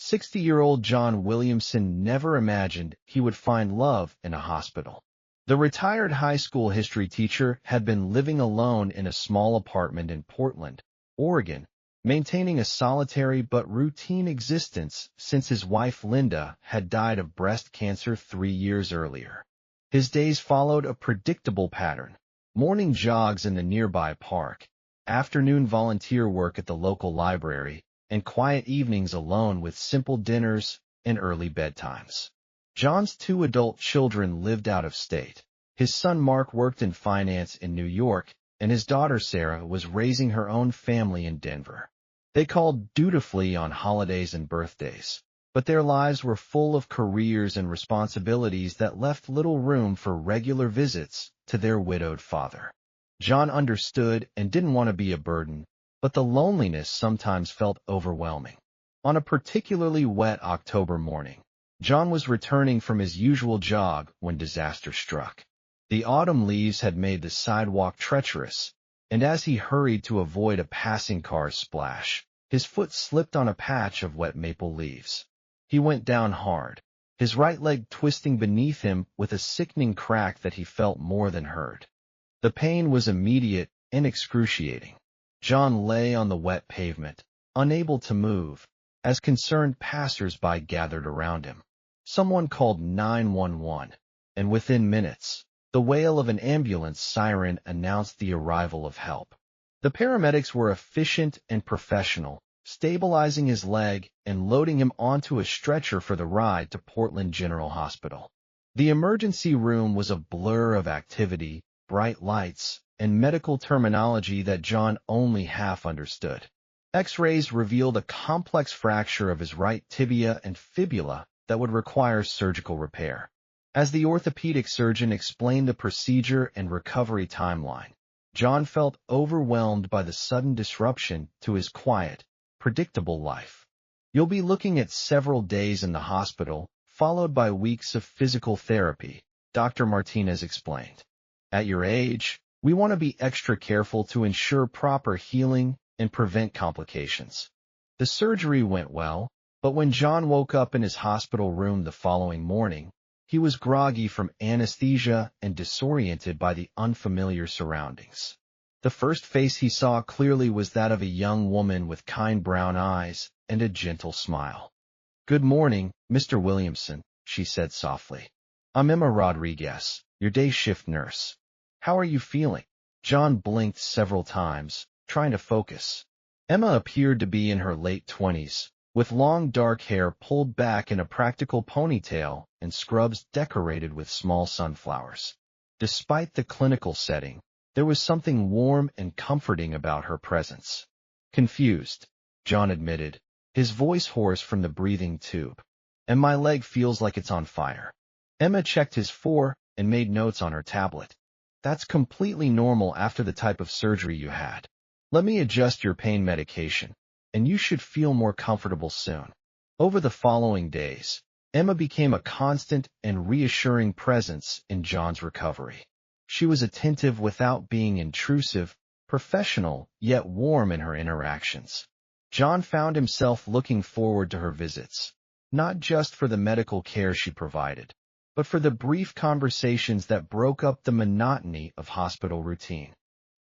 60-year-old John Williamson never imagined he would find love in a hospital. The retired high school history teacher had been living alone in a small apartment in Portland, Oregon, maintaining a solitary but routine existence since his wife Linda had died of breast cancer 3 years earlier. His days followed a predictable pattern: morning jogs in the nearby park, afternoon volunteer work at the local library, and quiet evenings alone with simple dinners and early bedtimes. John's 2 adult children lived out of state. His son Mark worked in finance in New York, and his daughter Sarah was raising her own family in Denver. They called dutifully on holidays and birthdays, but their lives were full of careers and responsibilities that left little room for regular visits to their widowed father. John understood and didn't want to be a burden, but the loneliness sometimes felt overwhelming. On a particularly wet October morning, John was returning from his usual jog when disaster struck. The autumn leaves had made the sidewalk treacherous, and as he hurried to avoid a passing car's splash, his foot slipped on a patch of wet maple leaves. He went down hard, his right leg twisting beneath him with a sickening crack that he felt more than heard. The pain was immediate and excruciating. John lay on the wet pavement, unable to move, as concerned passers-by gathered around him. Someone called 911, and within minutes, the wail of an ambulance siren announced the arrival of help. The paramedics were efficient and professional, stabilizing his leg and loading him onto a stretcher for the ride to Portland General Hospital. The emergency room was a blur of activity, bright lights, and medical terminology that John only half understood. X-rays revealed a complex fracture of his right tibia and fibula that would require surgical repair. As the orthopedic surgeon explained the procedure and recovery timeline, John felt overwhelmed by the sudden disruption to his quiet, predictable life. "You'll be looking at several days in the hospital, followed by weeks of physical therapy," Dr. Martinez explained. "At your age, we want to be extra careful to ensure proper healing and prevent complications." The surgery went well, but when John woke up in his hospital room the following morning, he was groggy from anesthesia and disoriented by the unfamiliar surroundings. The first face he saw clearly was that of a young woman with kind brown eyes and a gentle smile. "Good morning, Mr. Williamson," she said softly. "I'm Emma Rodriguez, your day shift nurse. How are you feeling?" John blinked several times, trying to focus. Emma appeared to be in her late 20s, with long dark hair pulled back in a practical ponytail and scrubs decorated with small sunflowers. Despite the clinical setting, there was something warm and comforting about her presence. "Confused," John admitted, his voice hoarse from the breathing tube. "And my leg feels like it's on fire." Emma checked his fore and made notes on her tablet. "That's completely normal after the type of surgery you had. Let me adjust your pain medication, and you should feel more comfortable soon." Over the following days, Emma became a constant and reassuring presence in John's recovery. She was attentive without being intrusive, professional yet warm in her interactions. John found himself looking forward to her visits, not just for the medical care she provided, but for the brief conversations that broke up the monotony of hospital routine.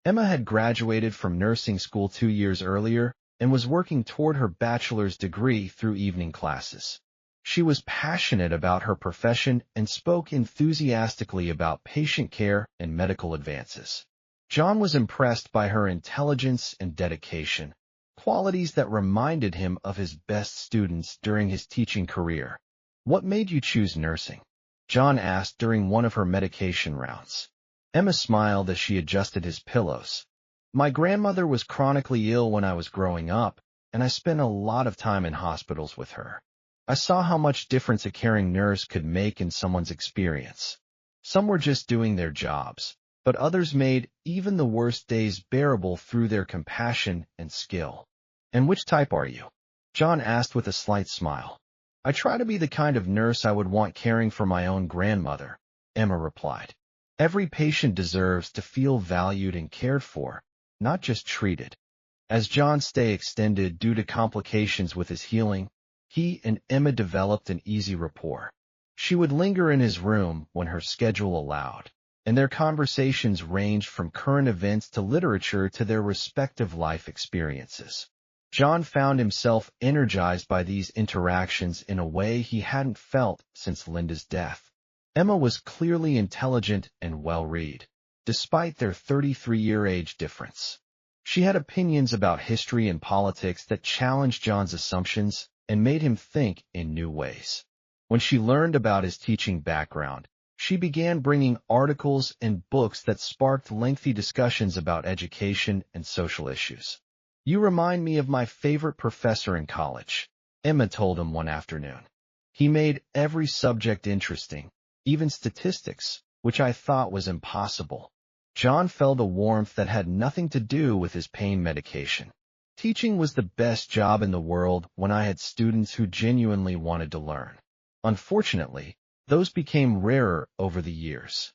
Emma had graduated from nursing school 2 years earlier and was working toward her bachelor's degree through evening classes. She was passionate about her profession and spoke enthusiastically about patient care and medical advances. John was impressed by her intelligence and dedication, qualities that reminded him of his best students during his teaching career. "What made you choose nursing?" John asked during one of her medication rounds. Emma smiled as she adjusted his pillows. "My grandmother was chronically ill when I was growing up, and I spent a lot of time in hospitals with her. I saw how much difference a caring nurse could make in someone's experience. Some were just doing their jobs, but others made even the worst days bearable through their compassion and skill." "And which type are you?" John asked with a slight smile. "I try to be the kind of nurse I would want caring for my own grandmother," Emma replied. "Every patient deserves to feel valued and cared for, not just treated." As John's stay extended due to complications with his healing, He and Emma developed an easy rapport. She would linger in his room when her schedule allowed, and their conversations ranged from current events to literature to their respective life experiences. John found himself energized by these interactions in a way he hadn't felt since Linda's death. Emma was clearly intelligent and well-read, despite their 33-year age difference. She had opinions about history and politics that challenged John's assumptions and made him think in new ways. When she learned about his teaching background, she began bringing articles and books that sparked lengthy discussions about education and social issues. "You remind me of my favorite professor in college," Emma told him one afternoon. "He made every subject interesting, even statistics, which I thought was impossible." John felt a warmth that had nothing to do with his pain medication. "Teaching was the best job in the world when I had students who genuinely wanted to learn. Unfortunately, those became rarer over the years."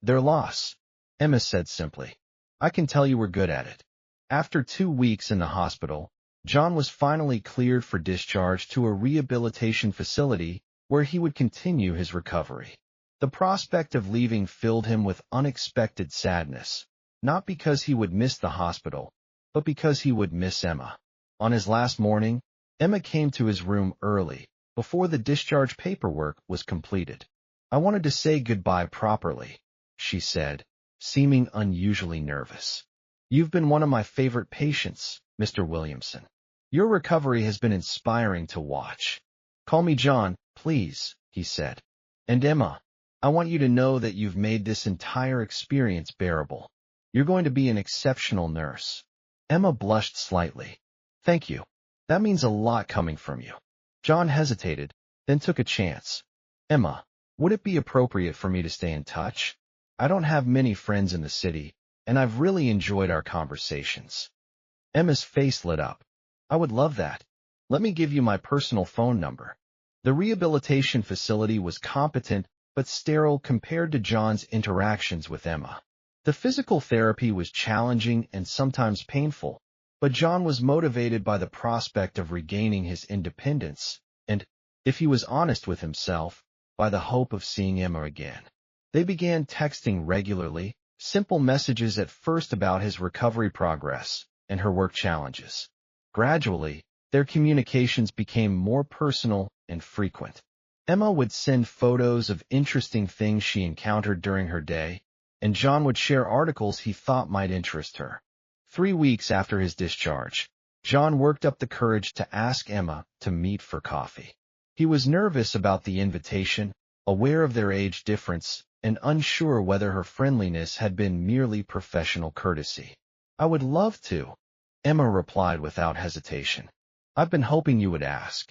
"Their loss," Emma said simply. "I can tell you were good at it." After 2 weeks in the hospital, John was finally cleared for discharge to a rehabilitation facility where he would continue his recovery. The prospect of leaving filled him with unexpected sadness, not because he would miss the hospital, but because he would miss Emma. On his last morning, Emma came to his room early, before the discharge paperwork was completed. "I wanted to say goodbye properly," she said, seeming unusually nervous. "You've been one of my favorite patients, Mr. Williamson. Your recovery has been inspiring to watch." "Call me John, please," he said. "And Emma, I want you to know that you've made this entire experience bearable. You're going to be an exceptional nurse." Emma blushed slightly. "Thank you. That means a lot coming from you." John hesitated, then took a chance. "Emma, would it be appropriate for me to stay in touch? I don't have many friends in the city, and I've really enjoyed our conversations." Emma's face lit up. "I would love that. Let me give you my personal phone number." The rehabilitation facility was competent but sterile compared to John's interactions with Emma. The physical therapy was challenging and sometimes painful, but John was motivated by the prospect of regaining his independence and, if he was honest with himself, by the hope of seeing Emma again. They began texting regularly, simple messages at first about his recovery progress and her work challenges. Gradually, their communications became more personal and frequent. Emma would send photos of interesting things she encountered during her day, and John would share articles he thought might interest her. 3 weeks after his discharge, John worked up the courage to ask Emma to meet for coffee. He was nervous about the invitation, aware of their age difference, and unsure whether her friendliness had been merely professional courtesy. "I would love to," Emma replied without hesitation. "I've been hoping you would ask."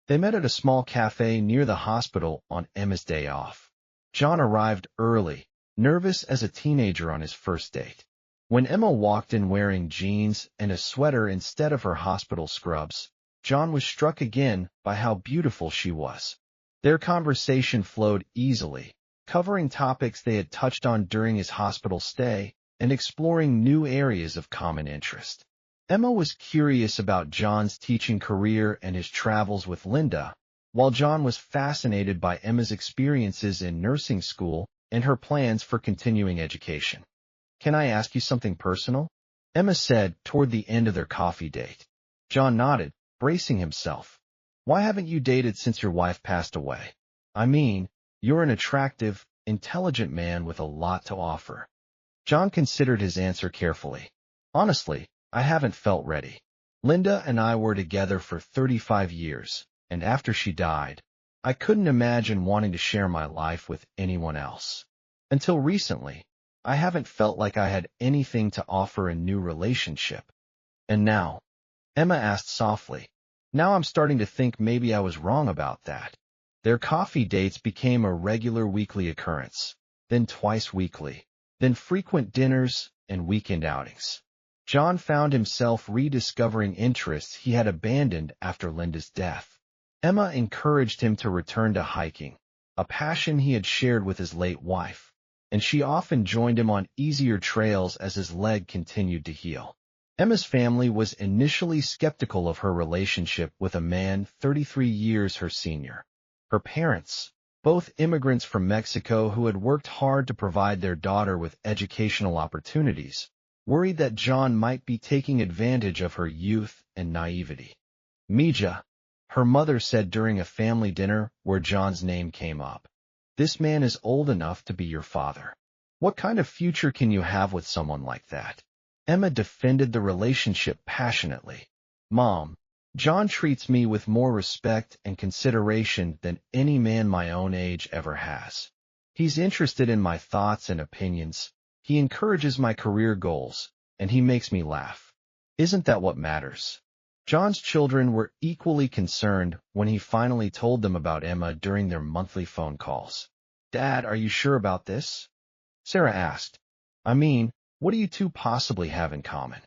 They met at a small cafe near the hospital on Emma's day off. John arrived early, nervous as a teenager on his first date. When Emma walked in wearing jeans and a sweater instead of her hospital scrubs, John was struck again by how beautiful she was. Their conversation flowed easily, covering topics they had touched on during his hospital stay and exploring new areas of common interest. Emma was curious about John's teaching career and his travels with Linda, while John was fascinated by Emma's experiences in nursing school and her plans for continuing education. "Can I ask you something personal?" Emma said toward the end of their coffee date. John nodded, bracing himself. "Why haven't you dated since your wife passed away? I mean, you're an attractive, intelligent man with a lot to offer." John considered his answer carefully. "Honestly, I haven't felt ready. Linda and I were together for 35 years, and after she died, I couldn't imagine wanting to share my life with anyone else. Until recently, I haven't felt like I had anything to offer a new relationship. And now," Emma asked softly, "now I'm starting to think maybe I was wrong about that." Their coffee dates became a regular weekly occurrence, then twice weekly, then frequent dinners and weekend outings. John found himself rediscovering interests he had abandoned after Linda's death. Emma encouraged him to return to hiking, a passion he had shared with his late wife, and she often joined him on easier trails as his leg continued to heal. Emma's family was initially skeptical of her relationship with a man 33 years her senior. Her parents, both immigrants from Mexico who had worked hard to provide their daughter with educational opportunities, worried that John might be taking advantage of her youth and naivety. Mija, her mother said during a family dinner where John's name came up, "This man is old enough to be your father. What kind of future can you have with someone like that?" Emma defended the relationship passionately. "Mom, John treats me with more respect and consideration than any man my own age ever has. He's interested in my thoughts and opinions, he encourages my career goals, and he makes me laugh. Isn't that what matters?" John's children were equally concerned when he finally told them about Emma during their monthly phone calls. "Dad, are you sure about this?" Sarah asked. "I mean, what do you two possibly have in common?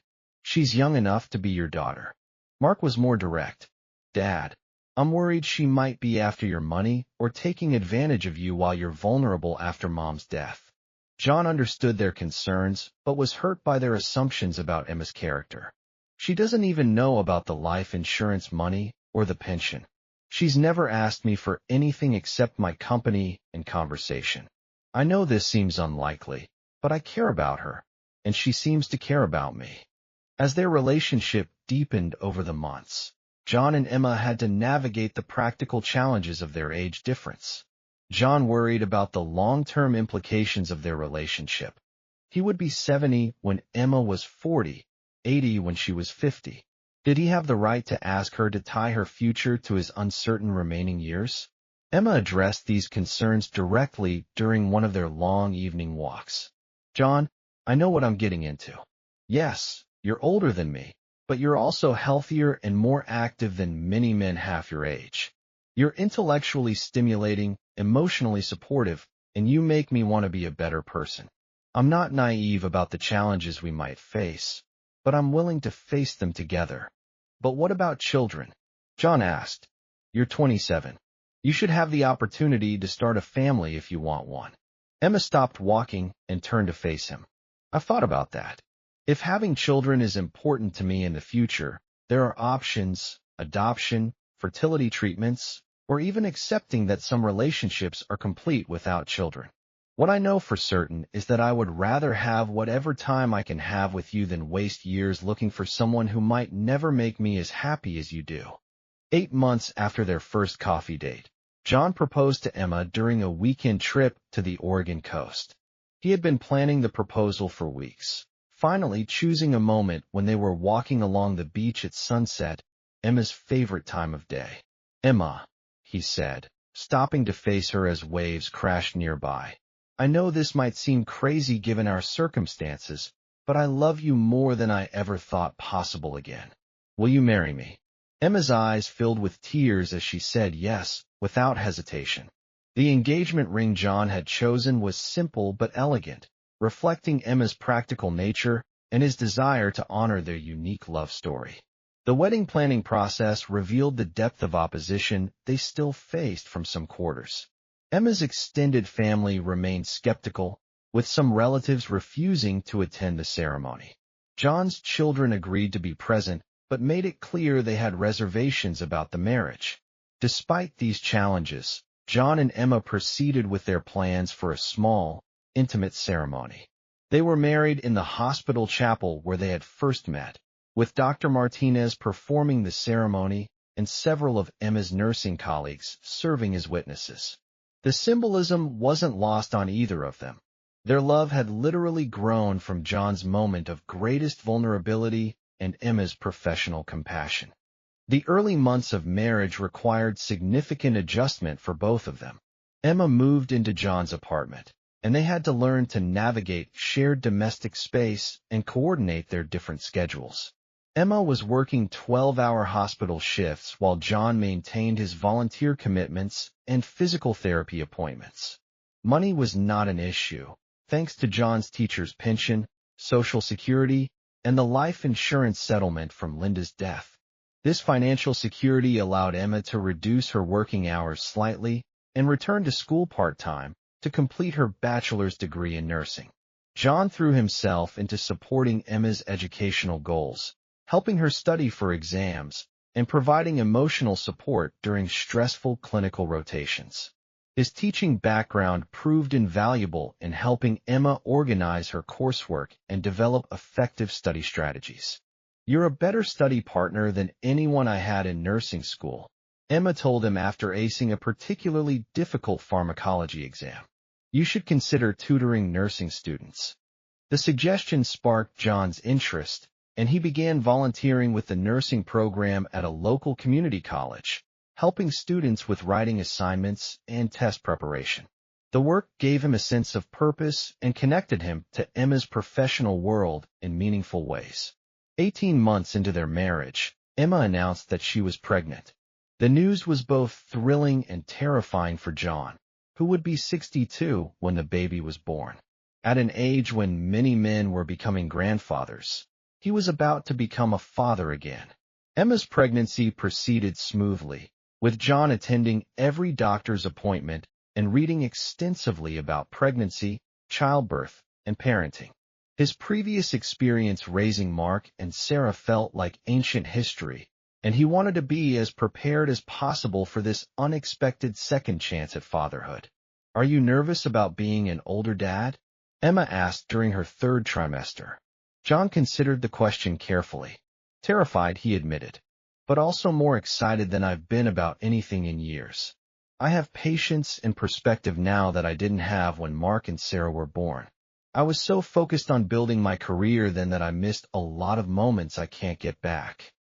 She's young enough to be your daughter." Mark was more direct. "Dad, I'm worried she might be after your money or taking advantage of you while you're vulnerable after Mom's death." John understood their concerns, but was hurt by their assumptions about Emma's character. "She doesn't even know about the life insurance money or the pension. She's never asked me for anything except my company and conversation. I know this seems unlikely, but I care about her, and she seems to care about me." As their relationship deepened over the months, John and Emma had to navigate the practical challenges of their age difference. John worried about the long-term implications of their relationship. He would be 70 when Emma was 40, 80 when she was 50. Did he have the right to ask her to tie her future to his uncertain remaining years? Emma addressed these concerns directly during one of their long evening walks. "John, I know what I'm getting into. Yes, you're older than me, but you're also healthier and more active than many men half your age. You're intellectually stimulating, emotionally supportive, and you make me want to be a better person. I'm not naive about the challenges we might face, but I'm willing to face them together." "But what about children?" John asked. "You're 27. You should have the opportunity to start a family if you want one." Emma stopped walking and turned to face him. "I've thought about that. If having children is important to me in the future, there are options: adoption, fertility treatments, or even accepting that some relationships are complete without children. What I know for certain is that I would rather have whatever time I can have with you than waste years looking for someone who might never make me as happy as you do." 8 months after their first coffee date, John proposed to Emma during a weekend trip to the Oregon coast. He had been planning the proposal for weeks, finally choosing a moment when they were walking along the beach at sunset, Emma's favorite time of day. "Emma," he said, stopping to face her as waves crashed nearby, "I know this might seem crazy given our circumstances, but I love you more than I ever thought possible again. Will you marry me?" Emma's eyes filled with tears as she said yes, without hesitation. The engagement ring John had chosen was simple but elegant, reflecting Emma's practical nature and his desire to honor their unique love story. The wedding planning process revealed the depth of opposition they still faced from some quarters. Emma's extended family remained skeptical, with some relatives refusing to attend the ceremony. John's children agreed to be present, but made it clear they had reservations about the marriage. Despite these challenges, John and Emma proceeded with their plans for a small, intimate ceremony. They were married in the hospital chapel where they had first met, with Dr. Martinez performing the ceremony and several of Emma's nursing colleagues serving as witnesses. The symbolism wasn't lost on either of them. Their love had literally grown from John's moment of greatest vulnerability and Emma's professional compassion. The early months of marriage required significant adjustment for both of them. Emma moved into John's apartment, and they had to learn to navigate shared domestic space and coordinate their different schedules. Emma was working 12-hour hospital shifts while John maintained his volunteer commitments and physical therapy appointments. Money was not an issue, thanks to John's teacher's pension, Social Security, and the life insurance settlement from Linda's death. This financial security allowed Emma to reduce her working hours slightly and return to school part-time to complete her bachelor's degree in nursing. John threw himself into supporting Emma's educational goals, helping her study for exams, and providing emotional support during stressful clinical rotations. His teaching background proved invaluable in helping Emma organize her coursework and develop effective study strategies. "You're a better study partner than anyone I had in nursing school," Emma told him after acing a particularly difficult pharmacology exam. "You should consider tutoring nursing students." The suggestion sparked John's interest, and he began volunteering with the nursing program at a local community college, helping students with writing assignments and test preparation. The work gave him a sense of purpose and connected him to Emma's professional world in meaningful ways. 18 months into their marriage, Emma announced that she was pregnant. The news was both thrilling and terrifying for John, who would be 62 when the baby was born. At an age when many men were becoming grandfathers, he was about to become a father again. Emma's pregnancy proceeded smoothly, with John attending every doctor's appointment and reading extensively about pregnancy, childbirth, and parenting. His previous experience raising Mark and Sarah felt like ancient history, and he wanted to be as prepared as possible for this unexpected second chance at fatherhood. "Are you nervous about being an older dad?" Emma asked during her third trimester. John considered the question carefully. "Terrified," he admitted, "but also more excited than I've been about anything in years. I have patience and perspective now that I didn't have when Mark and Sarah were born. I was so focused on building my career then that I missed a lot of moments I can't get back."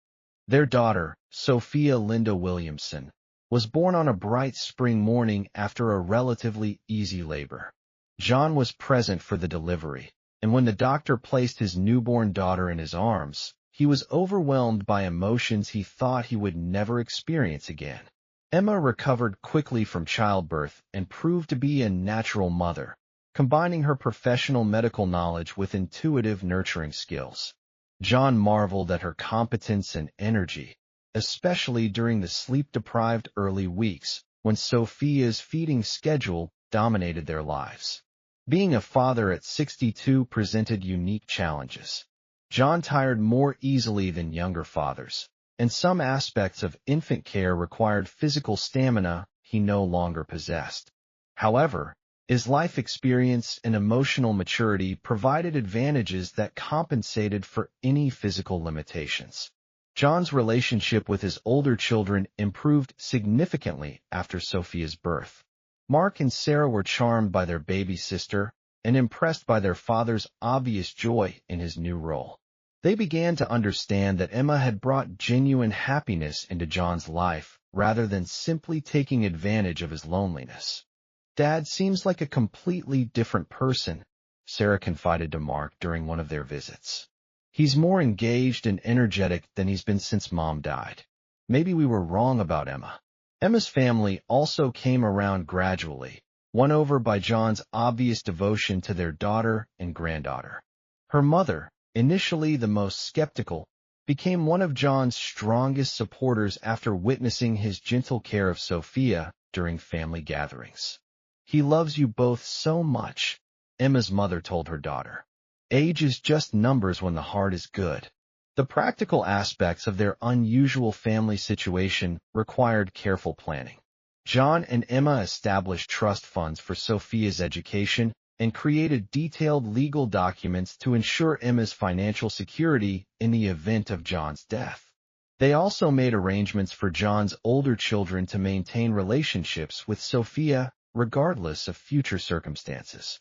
Their daughter, Sophia Linda Williamson, was born on a bright spring morning after a relatively easy labor. John was present for the delivery, and when the doctor placed his newborn daughter in his arms, he was overwhelmed by emotions he thought he would never experience again. Emma recovered quickly from childbirth and proved to be a natural mother, combining her professional medical knowledge with intuitive nurturing skills. John marveled at her competence and energy, especially during the sleep-deprived early weeks when Sophia's feeding schedule dominated their lives. Being a father at 62 presented unique challenges. John tired more easily than younger fathers, and some aspects of infant care required physical stamina he no longer possessed. However, his life experience and emotional maturity provided advantages that compensated for any physical limitations. John's relationship with his older children improved significantly after Sophia's birth. Mark and Sarah were charmed by their baby sister and impressed by their father's obvious joy in his new role. They began to understand that Emma had brought genuine happiness into John's life rather than simply taking advantage of his loneliness. "Dad seems like a completely different person," Sarah confided to Mark during one of their visits. "He's more engaged and energetic than he's been since Mom died. Maybe we were wrong about Emma." Emma's family also came around gradually, won over by John's obvious devotion to their daughter and granddaughter. Her mother, initially the most skeptical, became one of John's strongest supporters after witnessing his gentle care of Sophia during family gatherings. "He loves you both so much," Emma's mother told her daughter. "Age is just numbers when the heart is good." The practical aspects of their unusual family situation required careful planning. John and Emma established trust funds for Sophia's education and created detailed legal documents to ensure Emma's financial security in the event of John's death. They also made arrangements for John's older children to maintain relationships with Sophia regardless of future circumstances.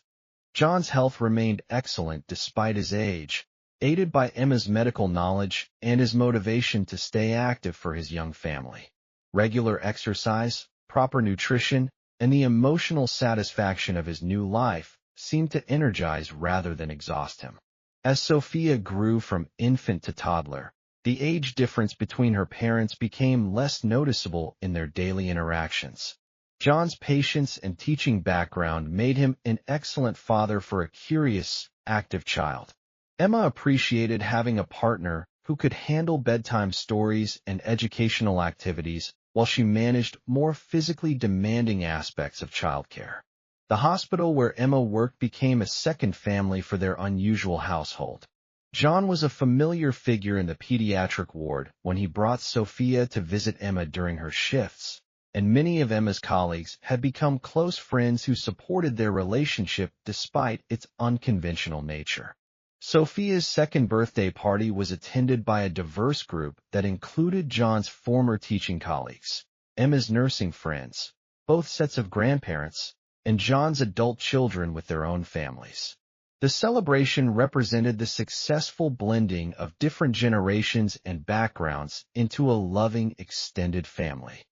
John's health remained excellent despite his age, aided by Emma's medical knowledge and his motivation to stay active for his young family. Regular exercise, proper nutrition, and the emotional satisfaction of his new life seemed to energize rather than exhaust him. As Sophia grew from infant to toddler, the age difference between her parents became less noticeable in their daily interactions. John's patience and teaching background made him an excellent father for a curious, active child. Emma appreciated having a partner who could handle bedtime stories and educational activities while she managed more physically demanding aspects of childcare. The hospital where Emma worked became a second family for their unusual household. John was a familiar figure in the pediatric ward when he brought Sophia to visit Emma during her shifts, and many of Emma's colleagues had become close friends who supported their relationship despite its unconventional nature. Sophia's second birthday party was attended by a diverse group that included John's former teaching colleagues, Emma's nursing friends, both sets of grandparents, and John's adult children with their own families. The celebration represented the successful blending of different generations and backgrounds into a loving, extended family.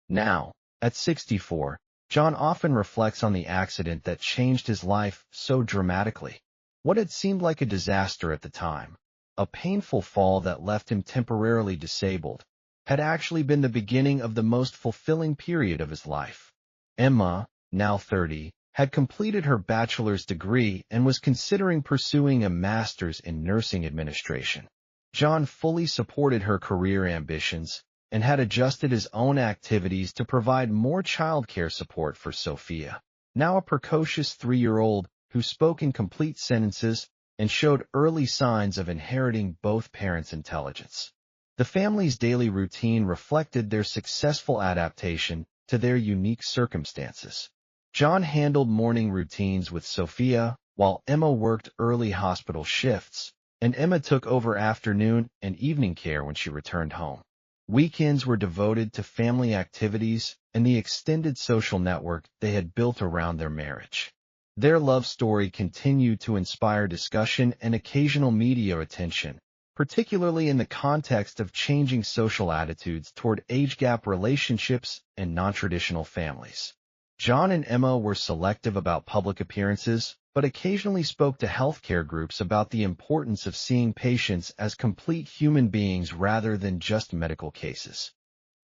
Now, at 64, John often reflects on the accident that changed his life so dramatically. What had seemed like a disaster at the time, a painful fall that left him temporarily disabled, had actually been the beginning of the most fulfilling period of his life. Emma, now 30, had completed her bachelor's degree and was considering pursuing a master's in nursing administration. John fully supported her career ambitions and had adjusted his own activities to provide more childcare support for Sophia, now a precocious 3-year-old who spoke in complete sentences and showed early signs of inheriting both parents' intelligence. The family's daily routine reflected their successful adaptation to their unique circumstances. John handled morning routines with Sophia, while Emma worked early hospital shifts, and Emma took over afternoon and evening care when she returned home. Weekends were devoted to family activities and the extended social network they had built around their marriage. Their love story continued to inspire discussion and occasional media attention, particularly in the context of changing social attitudes toward age-gap relationships and non-traditional families. John and Emma were selective about public appearances, but occasionally spoke to healthcare groups about the importance of seeing patients as complete human beings rather than just medical cases.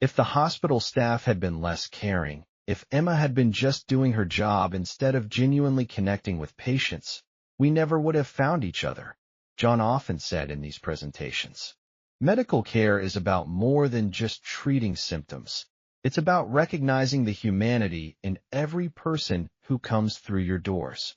If the hospital staff had been less caring, if Emma had been just doing her job instead of genuinely connecting with patients, we never would have found each other, John often said in these presentations. Medical care is about more than just treating symptoms. It's about recognizing the humanity in every person who comes through your doors.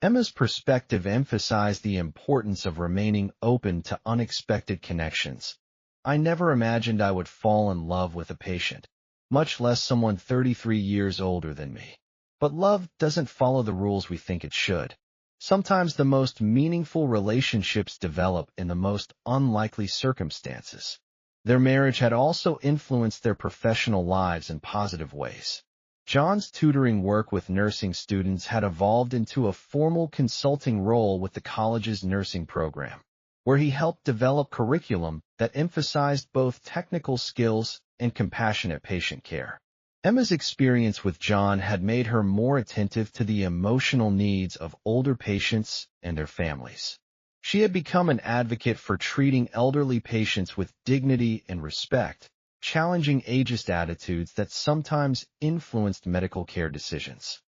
Emma's perspective emphasized the importance of remaining open to unexpected connections. I never imagined I would fall in love with a patient, much less someone 33 years older than me. But love doesn't follow the rules we think it should. Sometimes the most meaningful relationships develop in the most unlikely circumstances. Their marriage had also influenced their professional lives in positive ways. John's tutoring work with nursing students had evolved into a formal consulting role with the college's nursing program, where he helped develop curriculum that emphasized both technical skills and compassionate patient care. Emma's experience with John had made her more attentive to the emotional needs of older patients and their families. She had become an advocate for treating elderly patients with dignity and respect, challenging ageist attitudes that sometimes influenced medical care decisions.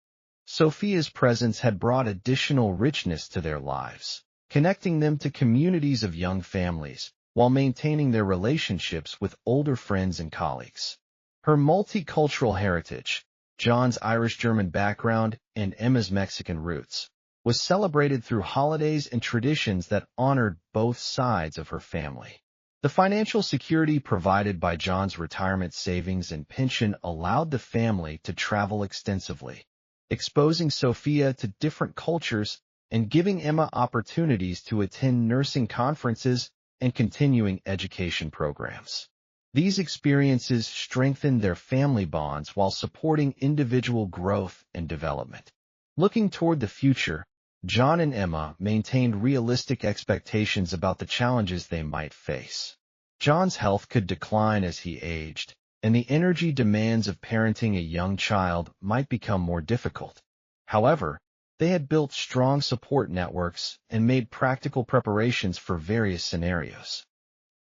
Sophia's presence had brought additional richness to their lives, connecting them to communities of young families, while maintaining their relationships with older friends and colleagues. Her multicultural heritage, John's Irish-German background, and Emma's Mexican roots, was celebrated through holidays and traditions that honored both sides of her family. The financial security provided by John's retirement savings and pension allowed the family to travel extensively, exposing Sophia to different cultures and giving Emma opportunities to attend nursing conferences and continuing education programs. These experiences strengthened their family bonds while supporting individual growth and development. Looking toward the future, John and Emma maintained realistic expectations about the challenges they might face. John's health could decline as he aged, and the energy demands of parenting a young child might become more difficult. However, they had built strong support networks and made practical preparations for various scenarios.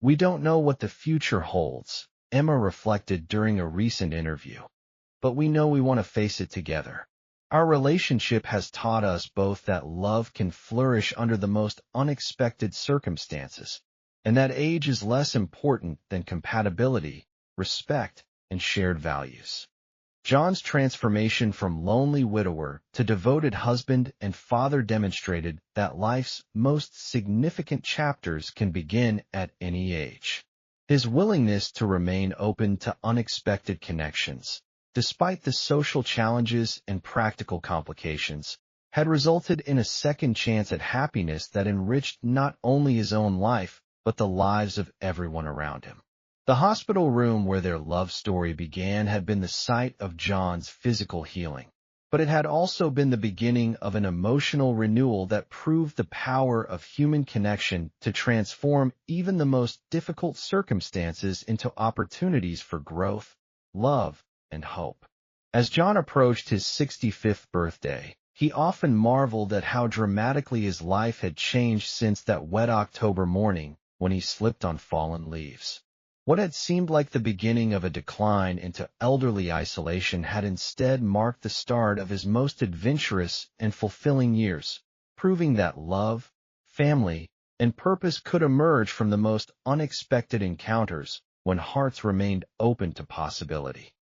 "We don't know what the future holds," Emma reflected during a recent interview, "but we know we want to face it together. Our relationship has taught us both that love can flourish under the most unexpected circumstances, and that age is less important than compatibility, respect, and shared values." John's transformation from lonely widower to devoted husband and father demonstrated that life's most significant chapters can begin at any age. His willingness to remain open to unexpected connections, despite the social challenges and practical complications, had resulted in a second chance at happiness that enriched not only his own life, but the lives of everyone around him. The hospital room where their love story began had been the site of John's physical healing, but it had also been the beginning of an emotional renewal that proved the power of human connection to transform even the most difficult circumstances into opportunities for growth, love, and hope. As John approached his 65th birthday, he often marveled at how dramatically his life had changed since that wet October morning when he slipped on fallen leaves. What had seemed like the beginning of a decline into elderly isolation had instead marked the start of his most adventurous and fulfilling years, proving that love, family, and purpose could emerge from the most unexpected encounters when hearts remained open to possibility.